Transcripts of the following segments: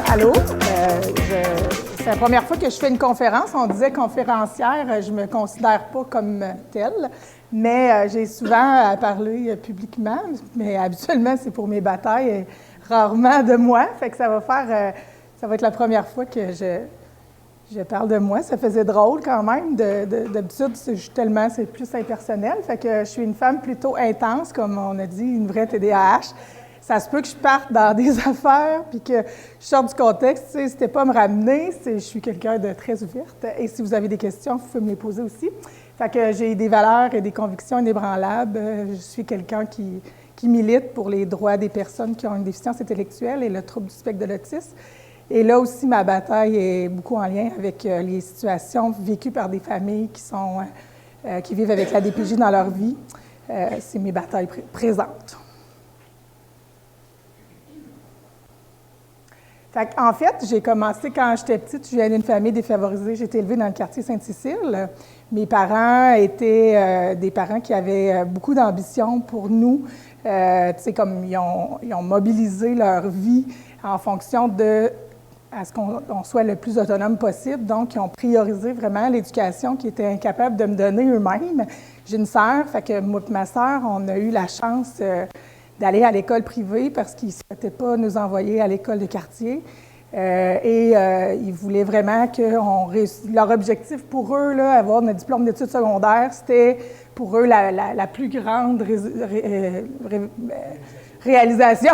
Allô? C'est la première fois que je fais une conférence. On disait conférencière, je ne me considère pas comme telle, mais j'ai souvent parlé publiquement, mais habituellement, c'est pour mes batailles et rarement de moi. Fait que ça va être la première fois que je parle de moi. Ça faisait drôle quand même. D'habitude, c'est plus impersonnel. Fait que je suis une femme plutôt intense, comme on a dit, une vraie TDAH. Ça se peut que je parte dans des affaires puis que je sorte du contexte. N'hésitez pas à me ramener. Je suis quelqu'un de très ouverte. Et si vous avez des questions, vous pouvez me les poser aussi. Fait que j'ai des valeurs et des convictions inébranlables. Je suis quelqu'un qui milite pour les droits des personnes qui ont une déficience intellectuelle et le trouble du spectre de l'autisme. Et là aussi, ma bataille est beaucoup en lien avec les situations vécues par des familles qui vivent avec la DPJ dans leur vie. C'est mes batailles présentes. En fait, j'ai commencé quand j'étais petite. Je viens d'une famille défavorisée. J'ai été élevée dans le quartier Sainte-Cécile. Mes parents étaient des parents qui avaient beaucoup d'ambition pour nous. Comme ils ont mobilisé leur vie en fonction à ce qu'on soit le plus autonome possible. Donc, ils ont priorisé vraiment l'éducation qu'ils étaient incapables de me donner eux-mêmes. J'ai une sœur, fait que moi et ma sœur, on a eu la chance d'aller à l'école privée parce qu'ils ne souhaitaient pas nous envoyer à l'école de quartier. Ils voulaient vraiment qu'on réussisse. Leur objectif pour eux, là, avoir notre diplôme d'études secondaires, c'était pour eux la plus grande réalisation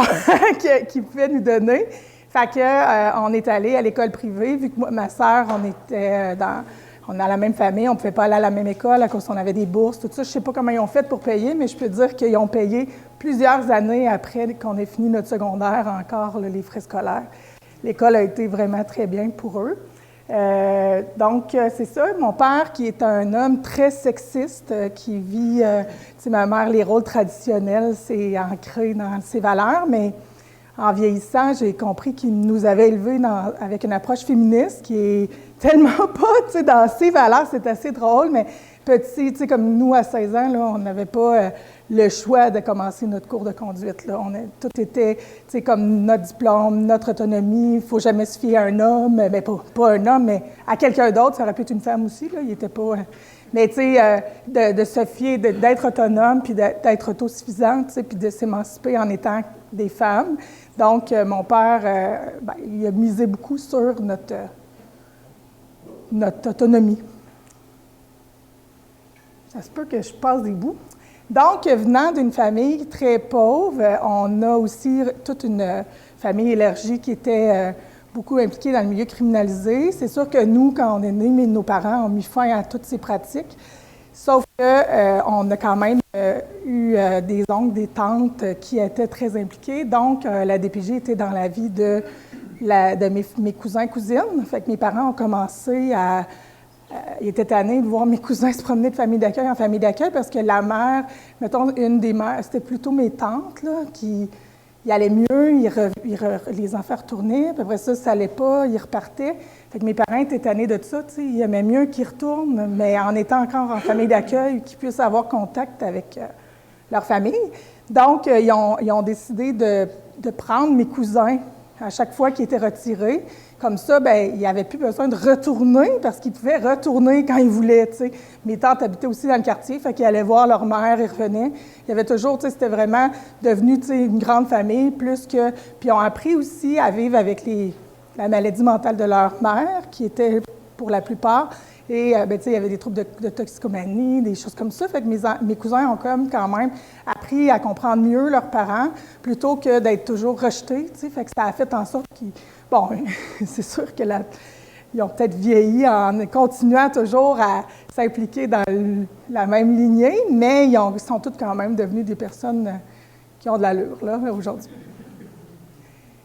qu'ils pouvaient nous donner. Fait que on est allé à l'école privée, vu que moi, ma sœur, on a la même famille, on ne pouvait pas aller à la même école à cause qu'on avait des bourses, tout ça. Je ne sais pas comment ils ont fait pour payer, mais je peux dire qu'ils ont payé plusieurs années après qu'on ait fini notre secondaire encore les frais scolaires. L'école a été vraiment très bien pour eux. Donc, c'est ça. Mon père, qui est un homme très sexiste, qui vit, ma mère, les rôles traditionnels, c'est ancré dans ses valeurs, mais en vieillissant, j'ai compris qu'il nous avait élevés avec une approche féministe qui est tellement pas, dans ses valeurs, c'est assez drôle, mais petit, comme nous, à 16 ans, là, on n'avait pas le choix de commencer notre cours de conduite. Là. Tout était, comme notre diplôme, notre autonomie, il ne faut jamais se fier à un homme, mais pas un homme, mais à quelqu'un d'autre, ça aurait pu être une femme aussi, là, il n'était pas... Mais tu sais, de se fier, d'être autonome, puis d'être autosuffisante, puis de s'émanciper en étant des femmes. Donc, mon père, il a misé beaucoup sur notre autonomie. Ça se peut que je passe des bouts. Donc, venant d'une famille très pauvre, on a aussi toute une famille élargie qui était beaucoup impliquée dans le milieu criminalisé. C'est sûr que nous, quand on est nés, nos parents ont mis fin à toutes ces pratiques. Sauf qu'on a quand même eu des oncles, des tantes qui étaient très impliqués. Donc, la DPJ était dans la vie de mes cousins et cousines. Fait que mes parents ont commencé ils étaient tannés de voir mes cousins se promener de famille d'accueil en famille d'accueil parce que la mère, mettons, une des mères, c'était plutôt mes tantes, là, qui allaient mieux, les enfants retournaient, puis après ça n'allait pas, ils repartaient. Fait que mes parents étaient tannés de ça, tu sais, ils aimaient mieux qu'ils retournent, mais en étant encore en famille d'accueil, qu'ils puissent avoir contact avec leur famille. Donc, ils ont décidé de prendre mes cousins à chaque fois qu'ils étaient retirés. Comme ça, il n'y avait plus besoin de retourner parce qu'ils pouvaient retourner quand ils voulaient, tu sais. Mes tantes habitaient aussi dans le quartier, fait qu'ils allaient voir leur mère, ils revenaient. Il y avait toujours, tu sais, c'était vraiment devenu, tu sais, une grande famille, plus que... Puis ils ont appris aussi à vivre avec la maladie mentale de leur mère, qui était pour la plupart. Et, tu sais, il y avait des troubles de toxicomanie, des choses comme ça. Fait que mes cousins ont quand même appris à comprendre mieux leurs parents plutôt que d'être toujours rejetés, tu sais. Fait que ça a fait en sorte qu'ils... Bon, c'est sûr que ils ont peut-être vieilli en continuant toujours à s'impliquer dans la même lignée, mais ils sont tous quand même devenus des personnes qui ont de l'allure, là, aujourd'hui.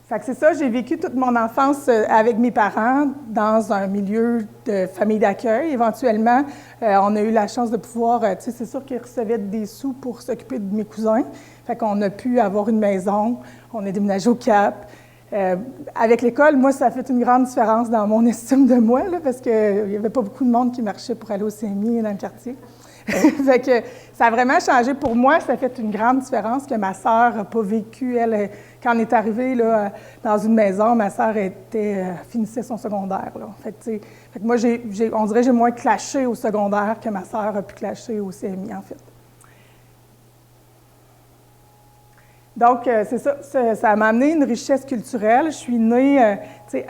Fait que c'est ça, j'ai vécu toute mon enfance avec mes parents dans un milieu de famille d'accueil. Éventuellement, on a eu la chance de pouvoir, tu sais, c'est sûr qu'ils recevaient des sous pour s'occuper de mes cousins. Fait qu'on a pu avoir une maison, on est déménagé au Cap. Avec l'école, moi, ça a fait une grande différence dans mon estime de moi, là, parce qu'il n'y avait pas beaucoup de monde qui marchait pour aller au CMI dans le quartier. Fait que ça a vraiment changé pour moi. Ça a fait une grande différence que ma sœur n'a pas vécu. Elle, quand on est arrivé là, dans une maison, ma sœur finissait son secondaire. Là. Fait que moi, on dirait que j'ai moins clashé au secondaire que ma sœur a pu clasher au CMI, en fait. Donc, c'est ça, ça m'a amené une richesse culturelle. Je suis née,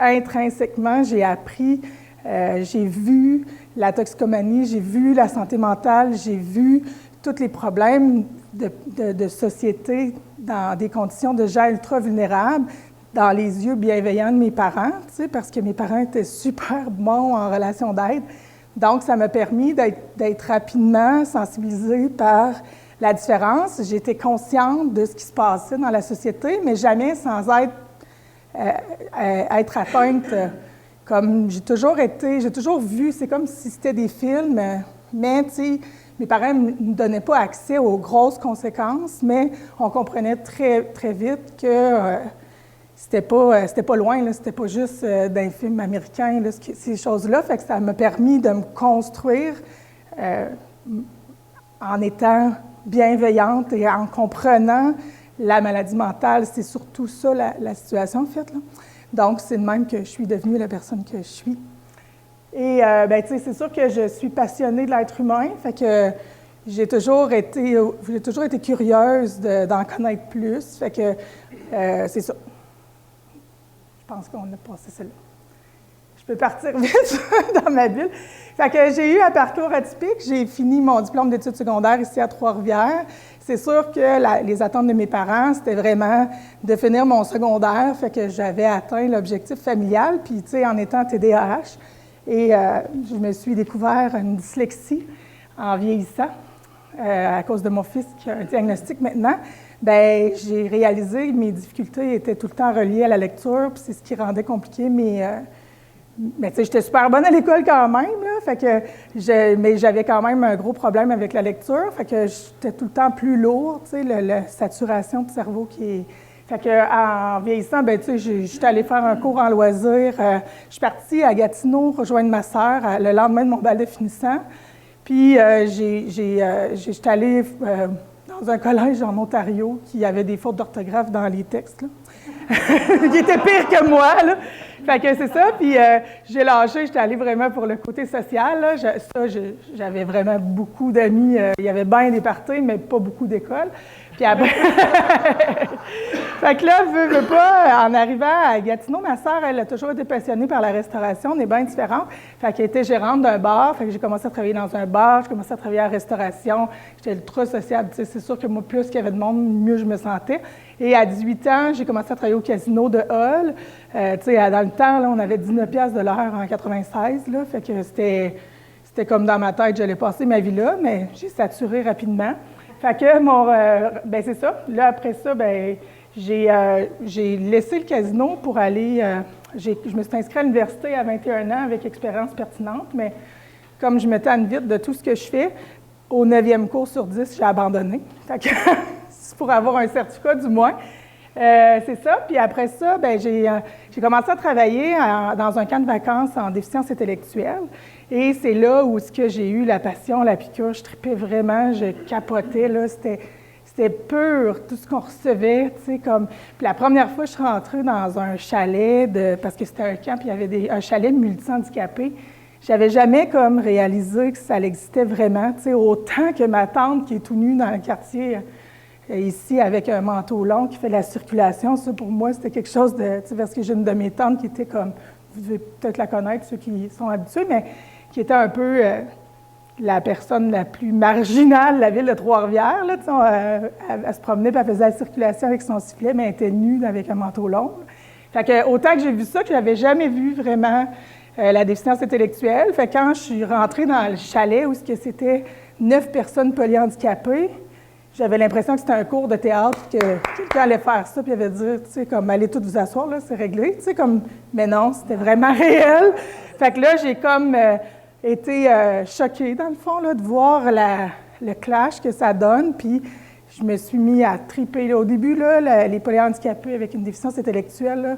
intrinsèquement, j'ai appris, j'ai vu la toxicomanie, j'ai vu la santé mentale, j'ai vu tous les problèmes de société dans des conditions de gens ultra vulnérables, dans les yeux bienveillants de mes parents, parce que mes parents étaient super bons en relation d'aide. Donc, ça m'a permis d'être rapidement sensibilisée par la différence. J'étais consciente de ce qui se passait dans la société, mais jamais sans être atteinte. Comme j'ai toujours vu, c'est comme si c'était des films, mais tu sais, mes parents ne me donnaient pas accès aux grosses conséquences, mais on comprenait très, très vite que c'était pas loin, là, c'était pas juste d'un film américain, là, ces choses-là. Fait que ça m'a permis de me construire en étant bienveillante et en comprenant la maladie mentale. C'est surtout ça la situation, en fait, là. Donc, c'est de même que je suis devenue la personne que je suis. Et, bien, tu sais, c'est sûr que je suis passionnée de l'être humain, fait que j'ai toujours été curieuse d'en connaître plus, fait que c'est ça. Je pense qu'on a passé celle-là. Je peux partir vite dans ma bulle. Fait que j'ai eu un parcours atypique. J'ai fini mon diplôme d'études secondaires ici à Trois-Rivières. C'est sûr que les attentes de mes parents, c'était vraiment de finir mon secondaire, fait que j'avais atteint l'objectif familial, puis tu sais, en étant TDAH, et je me suis découvert une dyslexie en vieillissant, à cause de mon fils qui a un diagnostic maintenant. Bien, j'ai réalisé que mes difficultés étaient tout le temps reliées à la lecture, puis c'est ce qui rendait compliqué mais tu sais, j'étais super bonne à l'école quand même, là, fait que mais j'avais quand même un gros problème avec la lecture, fait que j'étais tout le temps plus lourde, tu sais, la saturation de cerveau qui est... Fait que en vieillissant, bien, tu sais, j'étais allée faire un cours en loisirs. Je suis partie à Gatineau rejoindre ma sœur le lendemain de mon bal de finissant. Puis j'étais allée dans un collège en Ontario qui avait des fautes d'orthographe dans les textes, là. Qui était pire que moi, là. Fait que c'est ça, puis j'ai lâché, j'étais allée vraiment pour le côté social, là. J'avais vraiment beaucoup d'amis, il y avait bien des parties, mais pas beaucoup d'écoles. Puis après... Fait que là, veux pas, en arrivant à Gatineau, ma sœur, elle a toujours été passionnée par la restauration, on est bien différentes. Fait qu'elle était gérante d'un bar, fait que j'ai commencé à travailler dans un bar, j'ai commencé à travailler en restauration, j'étais ultra sociable, tu sais, c'est sûr que moi, plus qu'il y avait de monde, mieux je me sentais. Et à 18 ans, j'ai commencé à travailler au casino de Hull. Tu sais, dans le temps, là, on avait 19 $ de l'heure en 96, là, fait que c'était comme dans ma tête, j'allais passer ma vie là, mais j'ai saturé rapidement. Fait que ben c'est ça. Là, après ça, ben j'ai laissé le casino pour aller... je me suis inscrite à l'université à 21 ans avec expérience pertinente, mais comme je me tanne vite de tout ce que je fais, au 9e cours sur 10, j'ai abandonné. Fait que c'est pour avoir un certificat, du moins. C'est ça. Puis après ça, ben j'ai commencé à travailler dans un camp de vacances en déficience intellectuelle. Et c'est là où j'ai eu la passion, la piqûre. Je tripais vraiment, je capotais, là. C'était pur, tout ce qu'on recevait, tu sais, comme... Puis la première fois, je suis rentrée dans un chalet, parce que c'était un camp, puis il y avait un chalet multi-handicapés. J'avais jamais comme réalisé que ça existait vraiment, tu sais, autant que ma tante qui est tout nue dans le quartier ici avec un manteau long qui fait de la circulation. Ça, pour moi, c'était quelque chose de... Tu sais, parce que j'ai une de mes tantes qui était comme... Vous devez peut-être la connaître, ceux qui sont habitués, mais qui était un peu la personne la plus marginale de la ville de Trois-Rivières. Là, elle se promenait et elle faisait la circulation avec son sifflet, mais elle était nue avec un manteau long. Fait que, autant que j'ai vu ça, que je n'avais jamais vu vraiment la déficience intellectuelle. Fait que quand je suis rentrée dans le chalet où c'était 9 personnes polyhandicapées, j'avais l'impression que c'était un cours de théâtre, que quelqu'un allait faire ça, puis il allait dire, tu sais, comme, allez toutes vous asseoir, là, c'est réglé, tu sais, comme, mais non, c'était vraiment réel. Fait que là, j'ai comme été choquée, dans le fond, là, de voir le clash que ça donne, puis je me suis mis à triper. Là. Au début, là, les polyhandicapés avec une déficience intellectuelle, là,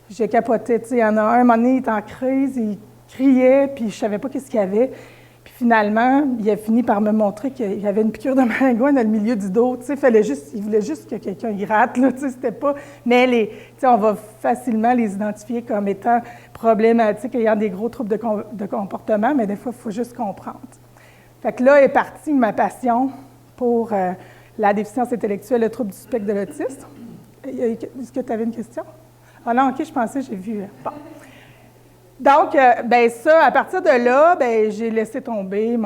j'ai capoté, tu sais, il y en a un moment donné, il était en crise, il criait, puis je savais pas qu'est-ce qu'il y avait. Puis finalement, il a fini par me montrer qu'il y avait une piqûre de maringouin dans le milieu du dos. Tu sais, il voulait juste que quelqu'un y rate, là, tu sais, c'était pas... Mais tu sais, on va facilement les identifier comme étant problématiques, ayant des gros troubles de comportement, mais des fois, il faut juste comprendre. Fait que là est partie ma passion pour la déficience intellectuelle, le trouble du spectre de l'autisme. Est-ce que tu avais une question? Ah non, OK, je pensais, j'ai vu. Bon. Donc, bien ça, à partir de là, bien, j'ai laissé tomber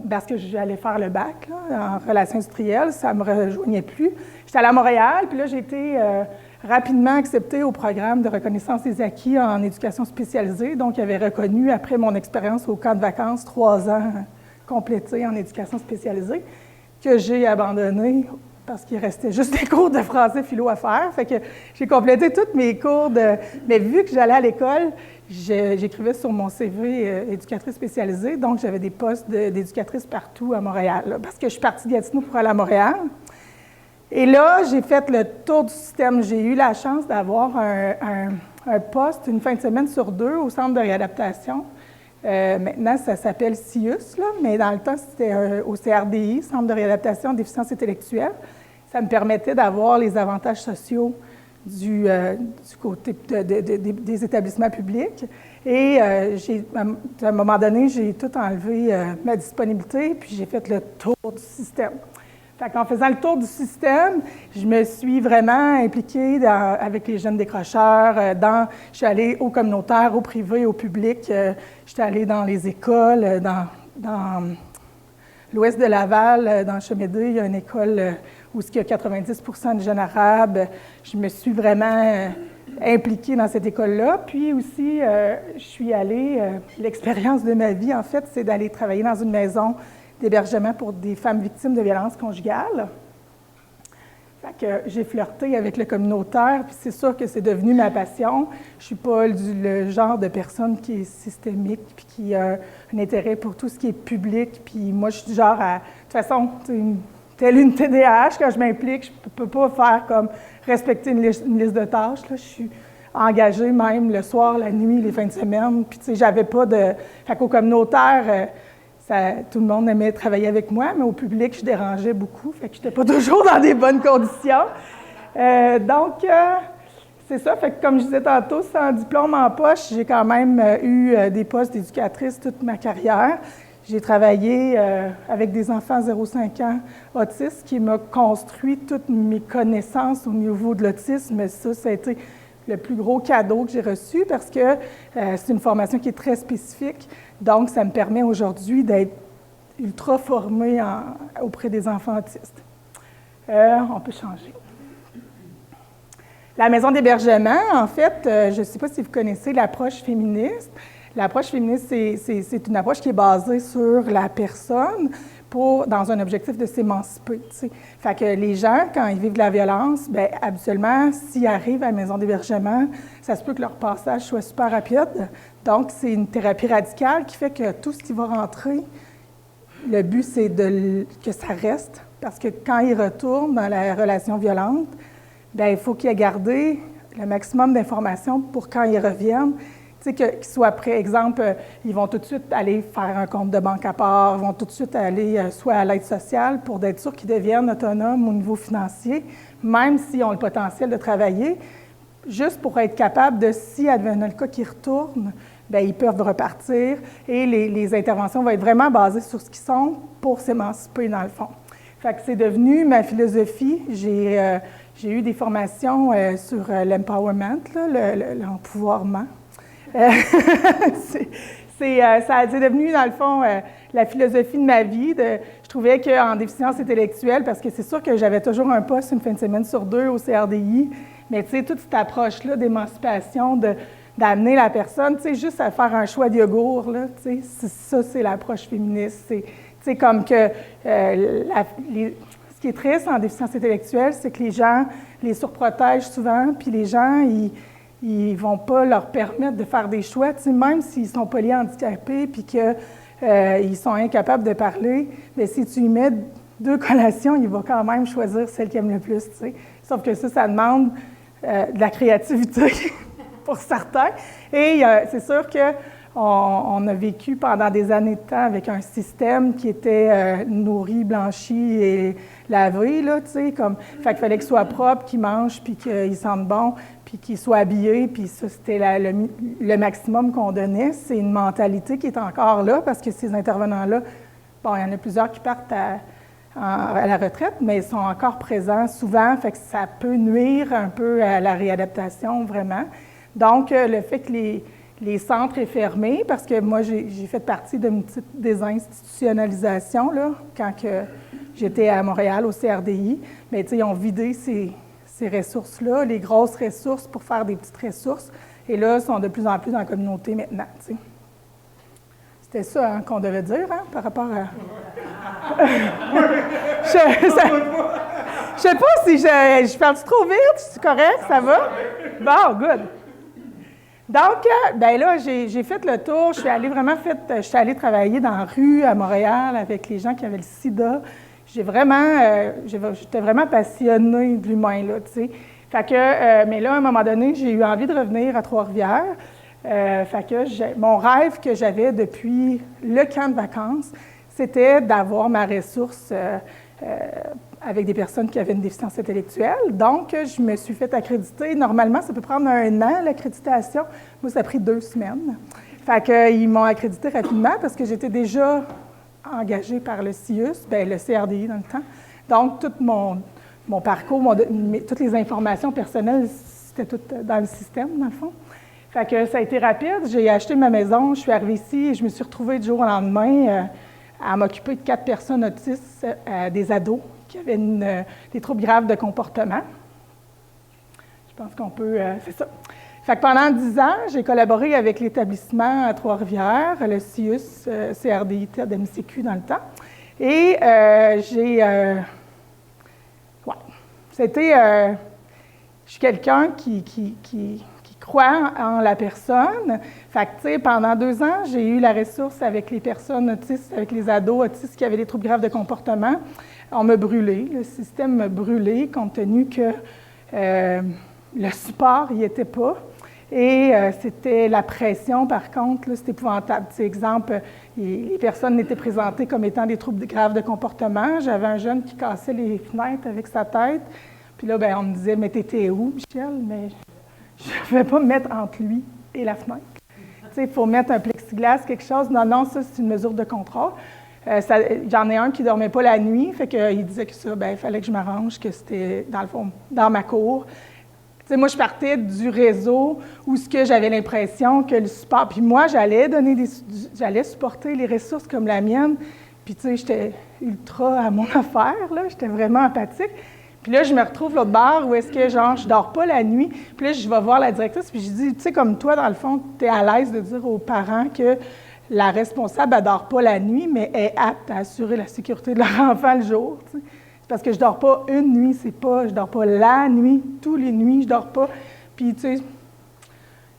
parce que j'allais faire le bac là, en relations industrielles, ça ne me rejoignait plus. J'étais allée à Montréal, puis là, j'ai été rapidement acceptée au programme de reconnaissance des acquis en éducation spécialisée. Donc, il avait reconnu, après mon expérience au camp de vacances, 3 ans complétés en éducation spécialisée, que j'ai abandonné parce qu'il restait juste des cours de français philo à faire. Fait que j'ai complété tous mes cours Mais vu que j'allais à l'école, j'écrivais sur mon CV éducatrice spécialisée, donc j'avais des postes d'éducatrice partout à Montréal, là, parce que je suis partie de Gatineau pour aller à Montréal. Et là, j'ai fait le tour du système. J'ai eu la chance d'avoir un poste une fin de semaine sur 2 au centre de réadaptation. Maintenant, ça s'appelle CIUS, là, mais dans le temps, c'était au CRDI, Centre de réadaptation déficience intellectuelle. Ça me permettait d'avoir les avantages sociaux du côté des établissements publics. Et à un moment donné, j'ai tout enlevé ma disponibilité, puis j'ai fait le tour du système. Fait qu'en faisant le tour du système, je me suis vraiment impliquée avec les jeunes décrocheurs. Je suis allée au communautaire, au privé, au public. Je suis allée dans les écoles, dans l'ouest de Laval, dans Chemédé, il y a une école où il y a 90 de jeunes arabes. Je me suis vraiment impliquée dans cette école-là. Puis aussi, je suis allée, l'expérience de ma vie, en fait, c'est d'aller travailler dans une maison d'hébergement pour des femmes victimes de violences conjugales. Fait que j'ai flirté avec le communautaire, puis c'est sûr que c'est devenu ma passion. Je suis pas le genre de personne qui est systémique, puis qui a un intérêt pour tout ce qui est public. Puis moi, je suis du genre à... De toute façon, telle une TDAH, quand je m'implique, je peux pas faire comme respecter une liste de tâches. Là. Je suis engagée même le soir, la nuit, les fins de semaine. Puis tu sais, j'avais pas de... Fait qu'au communautaire... tout le monde aimait travailler avec moi, mais au public, je dérangeais beaucoup, fait que je n'étais pas toujours dans des bonnes conditions. Donc, c'est ça. Fait que comme je disais tantôt, sans diplôme en poche, j'ai quand même eu des postes d'éducatrice toute ma carrière. J'ai travaillé avec des enfants 0-5 ans autistes, qui m'a construit toutes mes connaissances au niveau de l'autisme. Ça a été le plus gros cadeau que j'ai reçu parce que c'est une formation qui est très spécifique. Donc, ça me permet aujourd'hui d'être ultra formée auprès des enfants autistes. On peut changer. La maison d'hébergement, en fait, je ne sais pas si vous connaissez l'approche féministe. L'approche féministe, c'est une approche qui est basée sur la personne dans un objectif de s'émanciper. T'sais. Fait que les gens, quand ils vivent de la violence, bien, habituellement, s'ils arrivent à la maison d'hébergement, ça se peut que leur passage soit super rapide. Donc, c'est une thérapie radicale qui fait que tout ce qui va rentrer, le but, c'est que ça reste. Parce que quand ils retournent dans la relation violente, bien, il faut qu'ils aient gardé le maximum d'informations pour quand ils reviennent. Tu sais, qu'ils soient prêts. Exemple, ils vont tout de suite aller faire un compte de banque à part, ils vont tout de suite aller soit à l'aide sociale pour être sûr qu'ils deviennent autonomes au niveau financier, même s'ils ont le potentiel de travailler, juste pour être capables de, si advenant le cas qu'ils retournent, bien, ils peuvent repartir et les interventions vont être vraiment basées sur ce qu'ils sont pour s'émanciper dans le fond. Fait que c'est devenu ma philosophie. J'ai eu des formations sur l'empowerment, l'empouvoirment. C'est devenu, dans le fond, la philosophie de ma vie. Je trouvais qu'en déficience intellectuelle, parce que c'est sûr que j'avais toujours un poste une fin de semaine sur 2 au CRDI, mais tu sais, toute cette approche-là d'émancipation, d'amener la personne, tu sais, juste à faire un choix de yogourt, là, tu sais, ça, c'est l'approche féministe. C'est comme que ce qui est triste en déficience intellectuelle, c'est que les gens les surprotègent souvent, puis les gens, ils vont pas leur permettre de faire des choix, tu sais, même s'ils sont polyhandicapés, puis qu'ils sont incapables de parler, mais si tu lui mets 2 collations, il va quand même choisir celle qu'il aime le plus, tu sais. Sauf que ça demande de la créativité pour certains. Et c'est sûr qu'on a vécu pendant des années de temps avec un système qui était nourri, blanchi et lavé, là, tu sais, comme, fait qu'il fallait qu'il soit propre, qu'il mange, puis qu'il sente bon, puis qu'il soit habillé, puis ça, c'était le maximum qu'on donnait. C'est une mentalité qui est encore là, parce que ces intervenants-là, bon, il y en a plusieurs qui partent à la retraite, mais ils sont encore présents souvent, fait que ça peut nuire un peu à la réadaptation, vraiment. Donc, le fait que les centres est fermés, parce que moi, j'ai fait partie d'une petite désinstitutionnalisation, là, quand j'étais à Montréal, au CRDI, mais tu sais, ils ont vidé ces ressources-là, les grosses ressources pour faire des petites ressources, et là, ils sont de plus en plus dans la communauté maintenant, tu sais. C'était ça hein, qu'on devait dire, hein, par rapport à... Je sais pas si je parle trop vite, c'est correct, ça va? Bon, good. Donc, ben là, j'ai fait le tour, je suis allée travailler dans la rue à Montréal avec les gens qui avaient le sida. J'étais vraiment passionnée de l'humain, là, tu sais. Fait que, mais là, à un moment donné, j'ai eu envie de revenir à Trois-Rivières. Fait que mon rêve que j'avais depuis le camp de vacances, c'était d'avoir ma ressource avec des personnes qui avaient une déficience intellectuelle. Donc, je me suis fait accréditer. Normalement, ça peut prendre 1 an, l'accréditation. Moi, ça a pris 2 semaines. Fait qu'ils m'ont accrédité rapidement parce que j'étais déjà engagée par le CIUS, bien, le CRDI dans le temps. Donc, tout mon parcours, toutes les informations personnelles, c'était tout dans le système, dans le fond. Fait que ça a été rapide. J'ai acheté ma maison, je suis arrivée ici et je me suis retrouvée du jour au lendemain à m'occuper de 4 personnes autistes, des ados qui avaient des troubles graves de comportement. Je pense qu'on peut... c'est ça. Fait que pendant 10 ans, j'ai collaboré avec l'établissement à Trois-Rivières, le CIUS, CRDI, TED-MCQ dans le temps. Et ouais, c'était... je suis quelqu'un qui croit en la personne. Fait que, tu sais, pendant 2 ans, j'ai eu la ressource avec les personnes autistes, avec les ados autistes qui avaient des troubles graves de comportement. On m'a brûlé, le système m'a brûlé, compte tenu que le support n'y était pas. Et c'était la pression, par contre, là, c'était épouvantable. Tu sais, exemple, les personnes étaient présentées comme étant des troubles graves de comportement. J'avais un jeune qui cassait les fenêtres avec sa tête. Puis là, bien, on me disait, « Mais t'étais où, Michel? » Mais je ne vais pas me mettre entre lui et la fenêtre. Tu sais, il faut mettre un plexiglas, quelque chose. Non, ça, c'est une mesure de contrôle. J'en ai un qui ne dormait pas la nuit, fait qu'il disait que ça, bien, il fallait que je m'arrange, que c'était, dans le fond, dans ma cour. Tu sais, moi, je partais du réseau où j'avais l'impression que le support... Puis moi, j'allais supporter les ressources comme la mienne. Puis, tu sais, j'étais ultra à mon affaire, là. J'étais vraiment empathique. Puis là, je me retrouve l'autre bord où est-ce que, genre, je dors pas la nuit. Puis là, je vais voir la directrice, puis je dis, tu sais, comme toi, dans le fond, tu es à l'aise de dire aux parents que la responsable, elle ne dort pas la nuit, mais est apte à assurer la sécurité de leur enfant le jour, tu sais. C'est parce que je ne dors pas une nuit, je ne dors pas la nuit, tous les nuits, je ne dors pas. Puis, tu sais,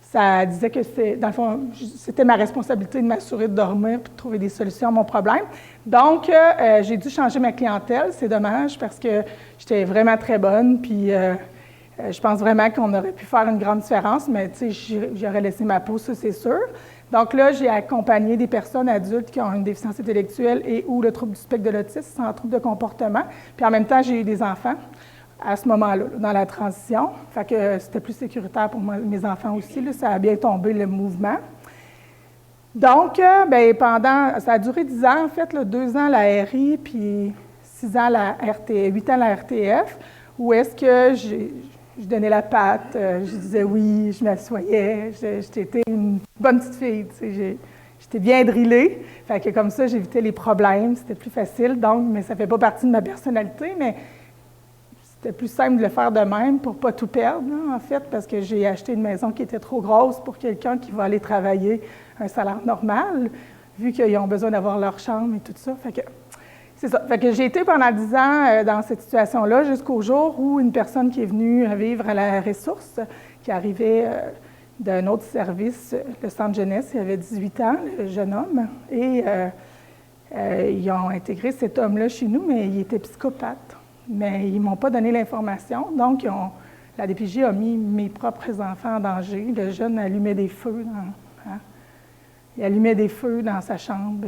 ça disait que dans le fond, c'était ma responsabilité de m'assurer de dormir et de trouver des solutions à mon problème. Donc, j'ai dû changer ma clientèle. C'est dommage parce que j'étais vraiment très bonne. Puis, je pense vraiment qu'on aurait pu faire une grande différence, mais tu sais, j'aurais laissé ma peau, ça, c'est sûr. Donc là, j'ai accompagné des personnes adultes qui ont une déficience intellectuelle et ou le trouble du spectre de l'autisme, sans trouble de comportement. Puis en même temps, j'ai eu des enfants à ce moment-là, dans la transition. Fait que c'était plus sécuritaire pour moi, mes enfants aussi. Là, ça a bien tombé le mouvement. Donc, ça a duré 10 ans, en fait, là, 2 ans la RI, puis 6 ans la 8 ans la RTF, où est-ce que je donnais la patte, je disais oui, je m'assoyais, j'étais une bonne petite fille, tu sais, j'étais bien drillée. Fait que comme ça, j'évitais les problèmes, c'était plus facile, donc, mais ça ne fait pas partie de ma personnalité, mais c'était plus simple de le faire de même pour ne pas tout perdre, là, en fait, parce que j'ai acheté une maison qui était trop grosse pour quelqu'un qui va aller travailler un salaire normal, vu qu'ils ont besoin d'avoir leur chambre et tout ça. Fait que C'est ça. Fait que j'ai été pendant 10 ans dans cette situation-là jusqu'au jour où une personne qui est venue vivre à la ressource, qui arrivait d'un autre service, le centre jeunesse, il avait 18 ans, le jeune homme, et ils ont intégré cet homme-là chez nous, mais il était psychopathe. Mais ils ne m'ont pas donné l'information, donc la DPJ a mis mes propres enfants en danger. Le jeune allumait des feux il allumait des feux dans sa chambre.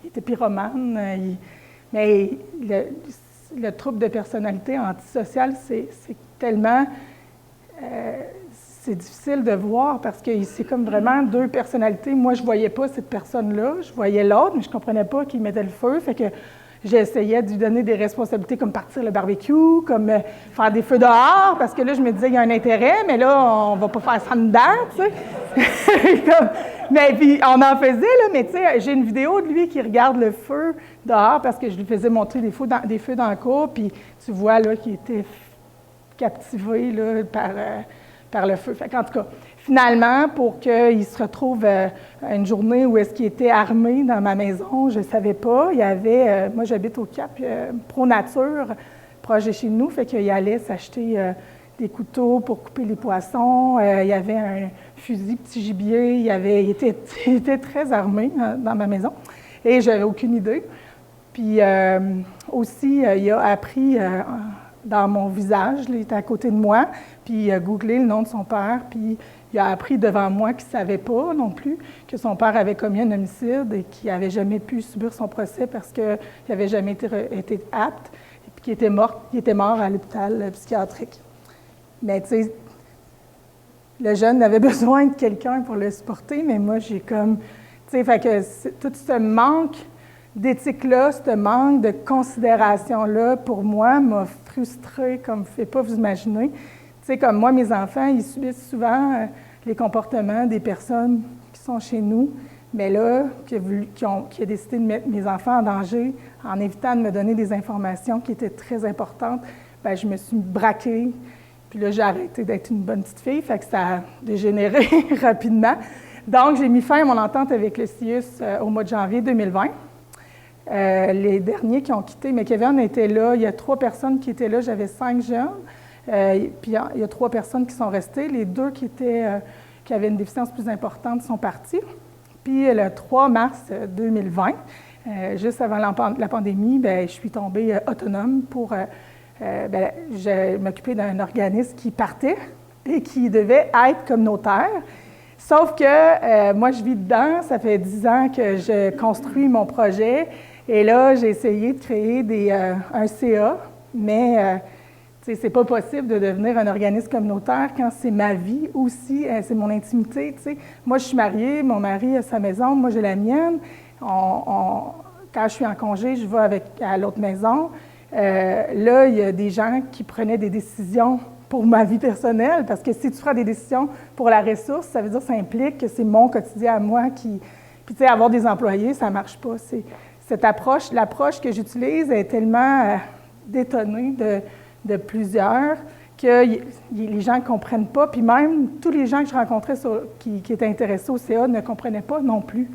Il était pyromane. Mais le trouble de personnalité antisociale, c'est tellement... c'est difficile de voir parce que c'est comme vraiment deux personnalités. Moi, je ne voyais pas cette personne-là. Je voyais l'autre, mais je ne comprenais pas qu'il mettait le feu. Fait que j'essayais de lui donner des responsabilités comme partir le barbecue, comme faire des feux dehors, parce que là, je me disais, il y a un intérêt, mais là, on ne va pas faire ça dedans, tu sais. Mais puis, on en faisait, là, mais tu sais, j'ai une vidéo de lui qui regarde le feu dehors parce que je lui faisais montrer des feux dans le cour, puis tu vois, là, qu'il était captivé, là, par le feu. Fait qu'en tout cas, finalement, pour qu'il se retrouve une journée où est-ce qu'il était armé dans ma maison, je ne savais pas. Il y avait, moi j'habite au Cap, Pro Nature, proche de chez nous, fait qu'il allait s'acheter des couteaux pour couper les poissons. Il y avait un fusil petit gibier. Il était très armé dans ma maison et je n'avais aucune idée. Puis aussi, il a appris dans mon visage, il était à côté de moi, puis il a googlé le nom de son père, puis il a appris devant moi qu'il ne savait pas non plus que son père avait commis un homicide et qu'il n'avait jamais pu subir son procès parce qu'il n'avait jamais été apte, et puis qu'il était mort à l'hôpital psychiatrique. Mais tu sais, le jeune avait besoin de quelqu'un pour le supporter, mais moi, j'ai comme... Tu sais, fait que tout ce manque d'éthique-là, ce manque de considération-là, pour moi, m'a frustrée comme vous ne pouvez pas vous imaginer. Tu sais, comme moi, mes enfants, ils subissent souvent les comportements des personnes qui sont chez nous, mais là, qui a décidé de mettre mes enfants en danger en évitant de me donner des informations qui étaient très importantes, bien, je me suis braquée. Puis là, j'ai arrêté d'être une bonne petite fille, fait que ça a dégénéré rapidement. Donc, j'ai mis fin à mon entente avec le CIUS au mois de janvier 2020. Les derniers qui ont quitté, mais Kevin était là, il y a 3 personnes qui étaient là, j'avais 5 jeunes, puis il y a 3 personnes qui sont restées. Les 2 qui avaient une déficience plus importante sont partis. Puis le 3 mars 2020, juste avant la pandémie, bien, je suis tombée autonome pour m'occuper d'un organisme qui partait et qui devait être communautaire. Sauf que moi, je vis dedans, ça fait 10 ans que je construis mon projet. Et là, j'ai essayé de créer un CA, mais c'est pas possible de devenir un organisme communautaire quand c'est ma vie aussi, c'est mon intimité. T'sais. Moi, je suis mariée, mon mari a sa maison, moi j'ai la mienne. Quand je suis en congé, je vais à l'autre maison. Là, il y a des gens qui prenaient des décisions pour ma vie personnelle, parce que si tu prends des décisions pour la ressource, ça veut dire que ça implique que c'est mon quotidien à moi qui... Puis, tu sais, avoir des employés, ça ne marche pas. L'approche que j'utilise est tellement détonnée de plusieurs que les gens ne comprennent pas. Puis même, tous les gens que je rencontrais qui étaient intéressés au CA ne comprenaient pas non plus.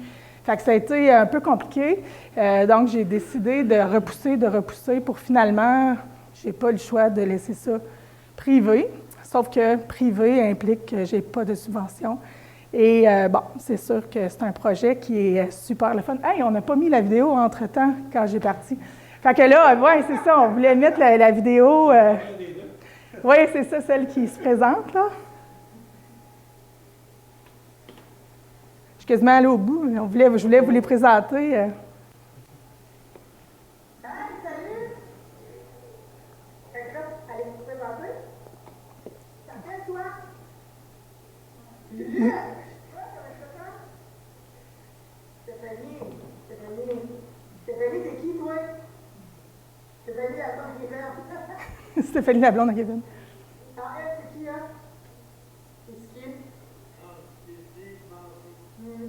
Fait que ça a été un peu compliqué. Donc, j'ai décidé de repousser pour finalement, je n'ai pas le choix de laisser ça privé, sauf que privé implique que je n'ai pas de subvention. Et bon, c'est sûr que c'est un projet qui est super le fun. Hey, on n'a pas mis la vidéo entre-temps quand j'ai parti. Fait que là, ouais, c'est ça, on voulait mettre la vidéo. Oui, c'est ça, celle qui se présente, là. Je suis quasiment allée au bout. Je voulais vous les présenter. Salut! Allez vous présenter? Ça fait toi? Juliette! Stéphanie, c'est qui, toi? Stéphanie, la blonde à Kevin. Stéphanie, la blonde à Kevin. Ah, elle, c'est qui, hein? C'est qui?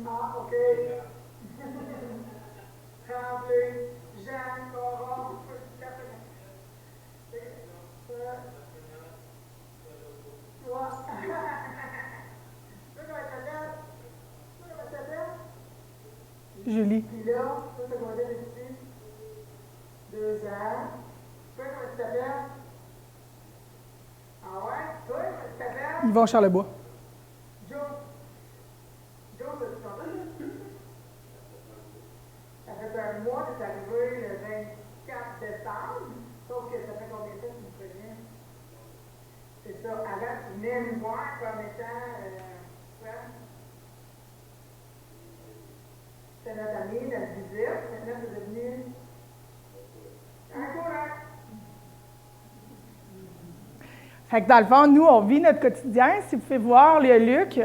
Ah, OK. Tremblay, Jeanne, Coron, toi. Julie. Puis là, ça, c'est quoi ici? 2 ans. Toi, comment tu t'appelles? Ah ouais? Toi, comment tu t'appelles? Yvon Charlebois. Joe. Joe, c'est ton nom? Ça fait un mois que tu es arrivé le 24 décembre. Sauf que ça fait combien de temps que tu me connais? C'est ça. Avant, tu venais me voir comme étant quoi? C'était notre ami, notre visite. Maintenant, c'est devenu un courant. Fait que dans le fond, nous, on vit notre quotidien. Si vous pouvez voir, le Luc,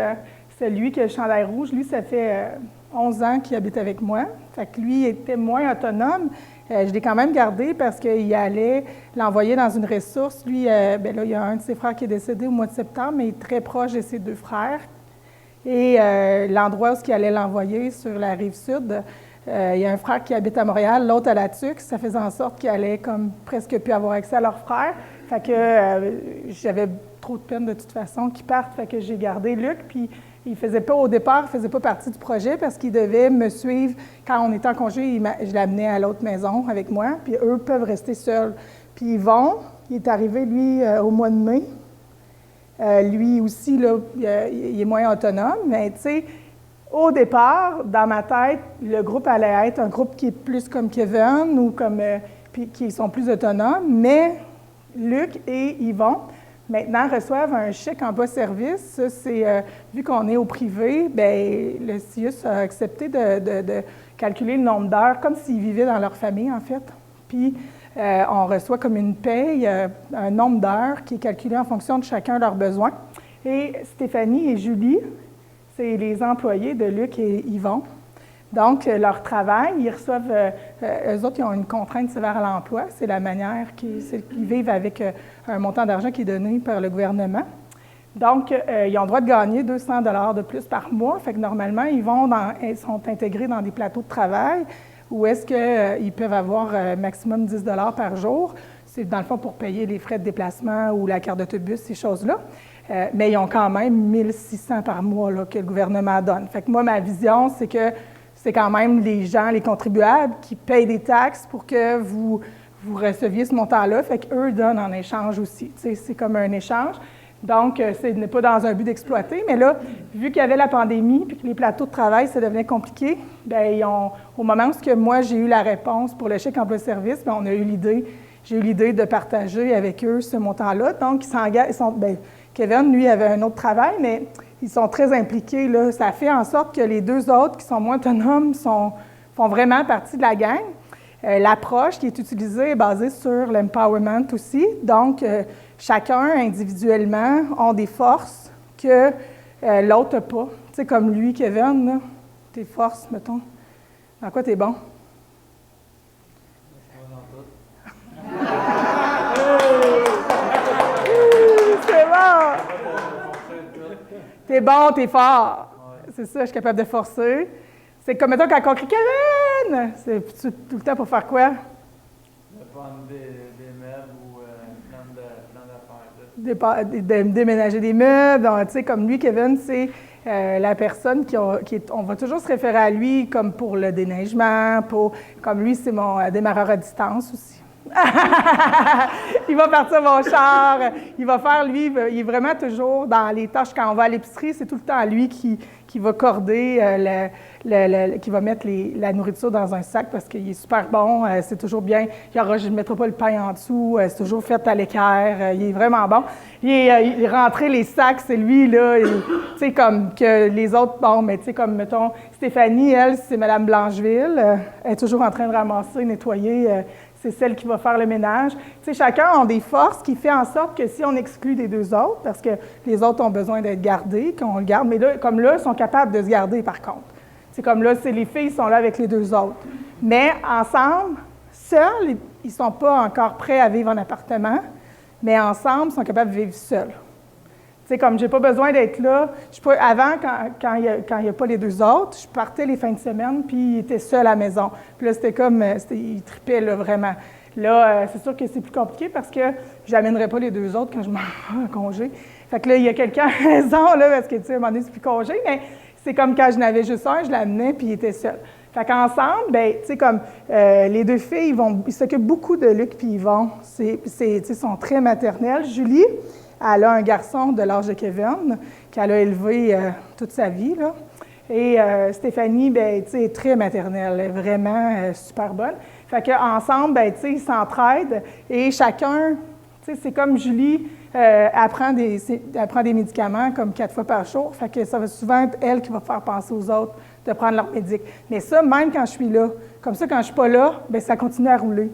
c'est lui qui a le chandail rouge. Lui, ça fait 11 ans qu'il habite avec moi. Fait que lui, il était moins autonome. Je l'ai quand même gardé parce qu'il allait l'envoyer dans une ressource. Lui, ben là, il y a un de ses frères qui est décédé au mois de septembre, mais il est très proche de ses 2 frères. Et l'endroit où il allait l'envoyer, sur la rive sud, il y a un frère qui habite à Montréal, l'autre à La Tuque. Ça faisait en sorte qu'il allait comme presque plus avoir accès à leur frère. Fait que j'avais trop de peine de toute façon qu'ils partent. Fait que j'ai gardé Luc. Puis il faisait pas au départ, il faisait pas partie du projet parce qu'il devait me suivre. Quand on était en congé, je l'amenais à l'autre maison avec moi. Puis eux peuvent rester seuls. Puis Yvon, il est arrivé, lui, au mois de mai. Lui aussi, là, il est moins autonome. Mais tu sais, au départ, dans ma tête, le groupe allait être un groupe qui est plus comme Kevin ou comme, puis qui sont plus autonomes. Mais Luc et Yvon, maintenant, reçoivent un chèque emploi-service. Ça, c'est, vu qu'on est au privé, bien, le CIUS a accepté de calculer le nombre d'heures, comme s'ils vivaient dans leur famille, en fait. Puis, on reçoit comme une paye, un nombre d'heures qui est calculé en fonction de chacun de leurs besoins. Et Stéphanie et Julie, c'est les employés de Luc et Yvon. Donc, leur travail, ils reçoivent, eux autres, ils ont une contrainte sévère à l'emploi. C'est la manière qu'ils vivent avec un montant d'argent qui est donné par le gouvernement. Donc, ils ont le droit de gagner 200 $ de plus par mois. Fait que normalement, ils sont intégrés dans des plateaux de travail où est-ce qu'ils peuvent avoir maximum 10 $ par jour. C'est dans le fond pour payer les frais de déplacement ou la carte d'autobus, ces choses-là. Mais ils ont quand même 1 600 par mois là, que le gouvernement donne. Fait que moi, ma vision, c'est que c'est quand même les gens, les contribuables, qui payent des taxes pour que vous receviez ce montant-là. Fait qu'eux donnent en échange aussi. Tu sais, c'est comme un échange. Donc, ce n'est pas dans un but d'exploiter, mais là, vu qu'il y avait la pandémie puis que les plateaux de travail, ça devenait compliqué, bien, au moment où moi, j'ai eu la réponse pour le chèque emploi-service, bien, j'ai eu l'idée de partager avec eux ce montant-là. Donc, Kevin, lui, avait un autre travail, mais ils sont très impliqués, là. Ça fait en sorte que les 2 autres, qui sont moins autonomes, font vraiment partie de la gang. L'approche qui est utilisée est basée sur l'empowerment aussi. Donc, chacun, individuellement, a des forces que l'autre n'a pas. Tu sais, comme lui, Kevin, là, tes forces, mettons. Dans quoi tu es bon? C'est bon! T'es bon, t'es fort. Ouais. C'est ça, je suis capable de forcer. C'est comme, mettons, quand on crie « Kevin! » C'est tout le temps pour faire quoi? De prendre des meubles ou plein d'affaires. Déménager des meubles. Donc, tu sais, comme lui, Kevin, c'est la personne on va toujours se référer à lui comme pour le déneigement, comme lui, c'est mon démarreur à distance aussi. Il va partir mon char, il va faire, lui, il est vraiment toujours dans les tâches. Quand on va à l'épicerie, c'est tout le temps lui qui va corder, qui va mettre la nourriture dans un sac parce qu'il est super bon, c'est toujours bien. Je ne mettrai pas le pain en dessous, c'est toujours fait à l'équerre, il est vraiment bon. Il est rentré les sacs, c'est lui, là, tu sais, comme que les autres, bon, mais tu sais, comme, mettons, Stéphanie, elle, c'est Mme Blancheville, elle est toujours en train de ramasser, nettoyer, c'est celle qui va faire le ménage. Tu sais, chacun a des forces qui fait en sorte que si on exclut les 2 autres, parce que les autres ont besoin d'être gardés, qu'on le garde, mais là, comme là, ils sont capables de se garder, par contre. C'est comme là, les filles sont là avec les 2 autres. Mais ensemble, seuls, ils ne sont pas encore prêts à vivre en appartement, mais ensemble, ils sont capables de vivre seuls. Tu sais, comme j'ai pas besoin d'être là. Avant, quand il n'y a pas les 2 autres, je partais les fins de semaine, puis il était seul à la maison. Puis là, c'était comme, il tripait là, vraiment. Là, c'est sûr que c'est plus compliqué parce que je n'amènerais pas les 2 autres quand je m'en vais en congé. Fait que là, il y a quelqu'un à la maison, là, parce que, tu sais, à un moment donné, c'est plus congé, mais c'est comme quand je n'avais juste un, je l'amenais, puis il était seul. Fait qu'ensemble, ben, tu sais, comme les deux filles, ils s'occupent beaucoup de Luc puis Yvon. Ils sont très maternels. Julie, elle a un garçon de l'âge de Kevin qu'elle a élevé toute sa vie, là. Et Stéphanie, ben, tu sais, est très maternelle, elle est vraiment super bonne. Fait qu'ensemble, ben, tu sais, ils s'entraident et chacun, tu sais, c'est comme Julie, elle prend des médicaments comme 4 fois par jour. Fait que ça va souvent être elle qui va faire penser aux autres de prendre leur médic. Mais ça, même quand je suis là, comme ça, quand je ne suis pas là, bien, ça continue à rouler.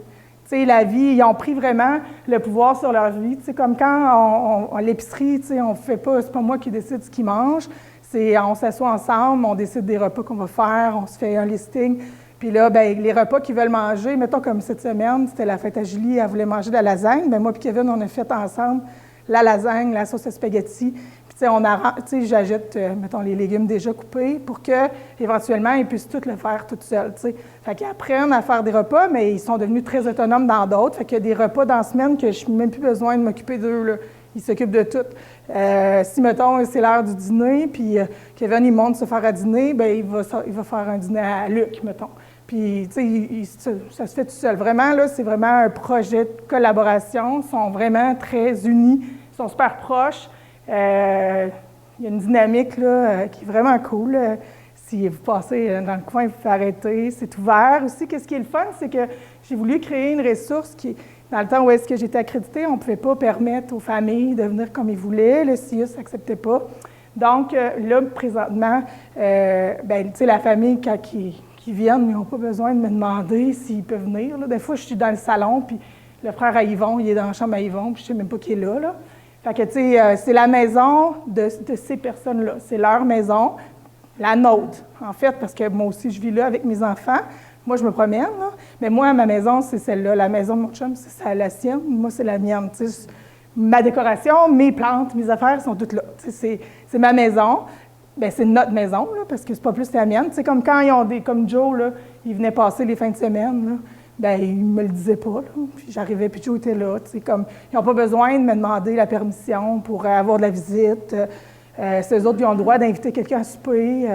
Tu sais, la vie, ils ont pris vraiment le pouvoir sur leur vie. Tu sais, comme quand à l'épicerie, tu sais, on fait pas, c'est pas moi qui décide ce qu'ils mangent. On s'assoit ensemble, on décide des repas qu'on va faire, on se fait un listing. Puis là, bien, les repas qu'ils veulent manger, mettons comme cette semaine, c'était la fête à Julie, elle voulait manger de la lasagne. Bien, moi et Kevin, on a fait ensemble la lasagne, la sauce à spaghetti. Puis, tu sais, j'ajoute, mettons, les légumes déjà coupés pour qu'éventuellement, ils puissent tout le faire tout seuls, tu sais. Fait qu'ils apprennent à faire des repas, mais ils sont devenus très autonomes dans d'autres. Fait qu'il y a des repas dans la semaine que je n'ai même plus besoin de m'occuper d'eux, là. Ils s'occupent de tout. Si, mettons, c'est l'heure du dîner, puis Kevin, il monte se faire à dîner, bien, il va faire un dîner à Luc, mettons. Puis, tu sais, ça se fait tout seul. Vraiment, là, c'est vraiment un projet de collaboration. Ils sont vraiment très unis. Ils sont super proches. Il y a une dynamique, là, qui est vraiment cool. Si vous passez dans le coin, vous pouvez arrêter. C'est ouvert aussi. Qu'est-ce qui est le fun, c'est que j'ai voulu créer une ressource qui, dans le temps où est-ce que j'étais accréditée, on ne pouvait pas permettre aux familles de venir comme ils voulaient. Le CIUS n'acceptait pas. Donc, là, présentement, bien, tu sais, la famille, quand qui viennent, ils n'ont pas besoin de me demander s'ils peuvent venir, là. Des fois, je suis dans le salon, puis le frère à Yvon, il est dans la chambre à Yvon, puis je ne sais même pas qui est là, là. Fait que, tu sais, c'est la maison de ces personnes-là. C'est leur maison, la nôtre, en fait, parce que moi aussi, je vis là avec mes enfants. Moi, je me promène, là. Mais moi, ma maison, c'est celle-là. La maison de mon chum, c'est la sienne. Moi, c'est la mienne. Tu sais, ma décoration, mes plantes, mes affaires sont toutes là. Tu sais, c'est ma maison. Bien, c'est notre maison, là, parce que c'est pas plus la mienne. Tu sais, comme quand ils ont comme Joe, là, il venait passer les fins de semaine, là, bien, il me le disait pas, là. Puis j'arrivais, puis Joe était là. Tu sais, comme, ils n'ont pas besoin de me demander la permission pour avoir de la visite. C'est eux autres qui ont le droit d'inviter quelqu'un à souper.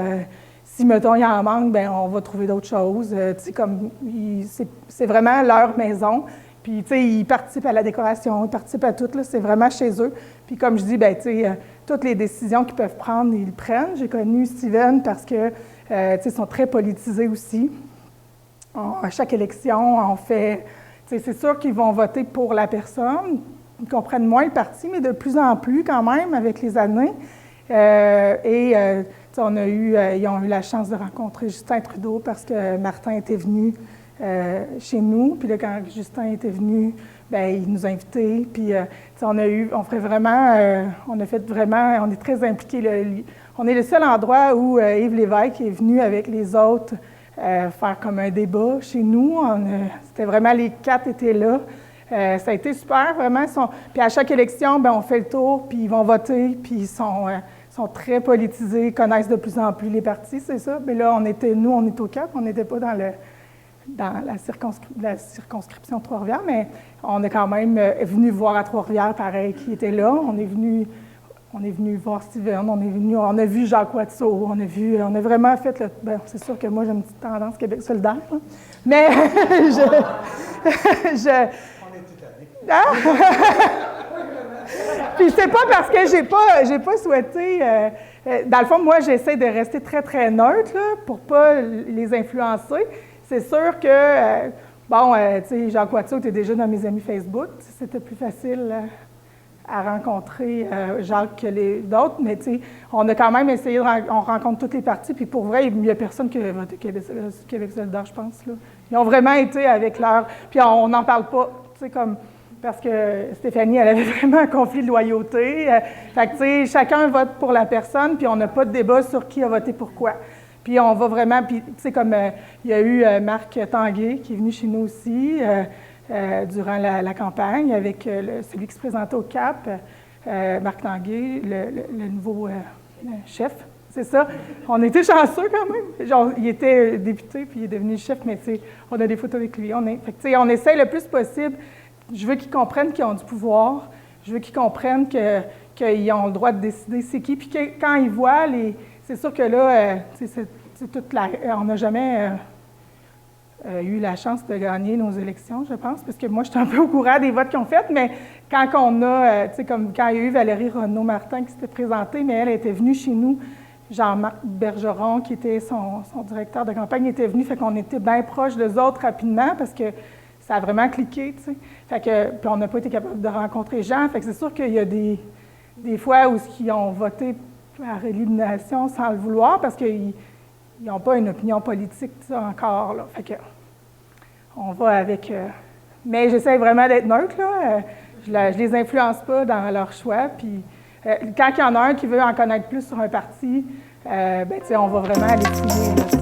Si, mettons, il en manque, bien, on va trouver d'autres choses. Tu sais, comme, c'est vraiment leur maison. Puis, tu sais, ils participent à la décoration, ils participent à tout, là, c'est vraiment chez eux. Puis, comme je dis, bien, tu sais, toutes les décisions qu'ils peuvent prendre, ils le prennent. J'ai connu Steven parce que, tu sais, ils sont très politisés aussi. À chaque élection, on fait, tu sais, c'est sûr qu'ils vont voter pour la personne. Ils comprennent moins le parti, mais de plus en plus quand même avec les années. Tu sais, ils ont eu la chance de rencontrer Justin Trudeau parce que Martin était venu chez nous. Puis là, quand Justin était venu, bien, il nous a invités. Puis, on est très impliqués. On est le seul endroit où Yves Lévesque est venu avec les autres faire comme un débat chez nous. C'était vraiment, les 4 étaient là. Ça a été super, vraiment. Puis à chaque élection, bien, on fait le tour, puis ils vont voter, puis ils sont très politisés, connaissent de plus en plus les partis, c'est ça. Mais là, on est au Cap, on n'était pas dans la circonscription de Trois-Rivières, mais on est quand même venu voir à Trois-Rivières, pareil, qui était là. On est venu voir Steven, on a vu Jacques Watteau, on a vraiment fait ben, c'est sûr que moi, j'ai une petite tendance Québec solidaire, là. Mais On est tout avec. Puis c'est pas parce que j'ai pas souhaité. Dans le fond, moi, j'essaie de rester très, très neutre, là, pour pas les influencer. C'est sûr que, tu sais, Jacques Watteau était déjà dans mes amis Facebook. C'était plus facile à rencontrer Jacques que les d'autres, mais tu sais, on a quand même essayé, on rencontre toutes les parties, puis pour vrai, il n'y a personne qui a voté Québec solidaire, je pense, là. Ils ont vraiment été avec leur... Puis on n'en parle pas, tu sais, comme... Parce que Stéphanie, elle avait vraiment un conflit de loyauté. Fait que, tu sais, chacun vote pour la personne, puis on n'a pas de débat sur qui a voté pourquoi. Puis on va vraiment... Puis, tu sais, comme il y a eu Marc Tanguay qui est venu chez nous aussi durant la campagne avec celui qui se présentait au CAP, Marc Tanguay, le nouveau chef. C'est ça. On était chanceux quand même. Genre, il était député, puis il est devenu chef, mais tu sais, on a des photos avec lui. Fait que, tu sais, on essaie le plus possible. Je veux qu'ils comprennent qu'ils ont du pouvoir. Je veux qu'ils comprennent qu'ils ont le droit de décider c'est qui. Puis quand ils voient c'est sûr que là, c'est toute on n'a jamais eu la chance de gagner nos élections, je pense, parce que moi, j'étais un peu au courant des votes qu'ils ont fait, mais quand on a, tu sais, comme quand il y a eu Valérie Renaud-Martin qui s'était présentée, mais elle était venue chez nous, Jean-Marc Bergeron, qui était son directeur de campagne, était venu, fait qu'on était bien proches d'eux autres rapidement, parce que ça a vraiment cliqué, tu sais. Fait que, puis on n'a pas été capable de rencontrer Jean, fait que c'est sûr qu'il y a des fois où ils ont voté par élimination sans le vouloir, parce qu'ils n'ont pas une opinion politique ça, encore, là. Fait que on va avec... mais j'essaie vraiment d'être neutre, là. Je les influence pas dans leur choix, puis quand il y en a un qui veut en connaître plus sur un parti, ben, tu sais, on va vraiment aller fouiller, là.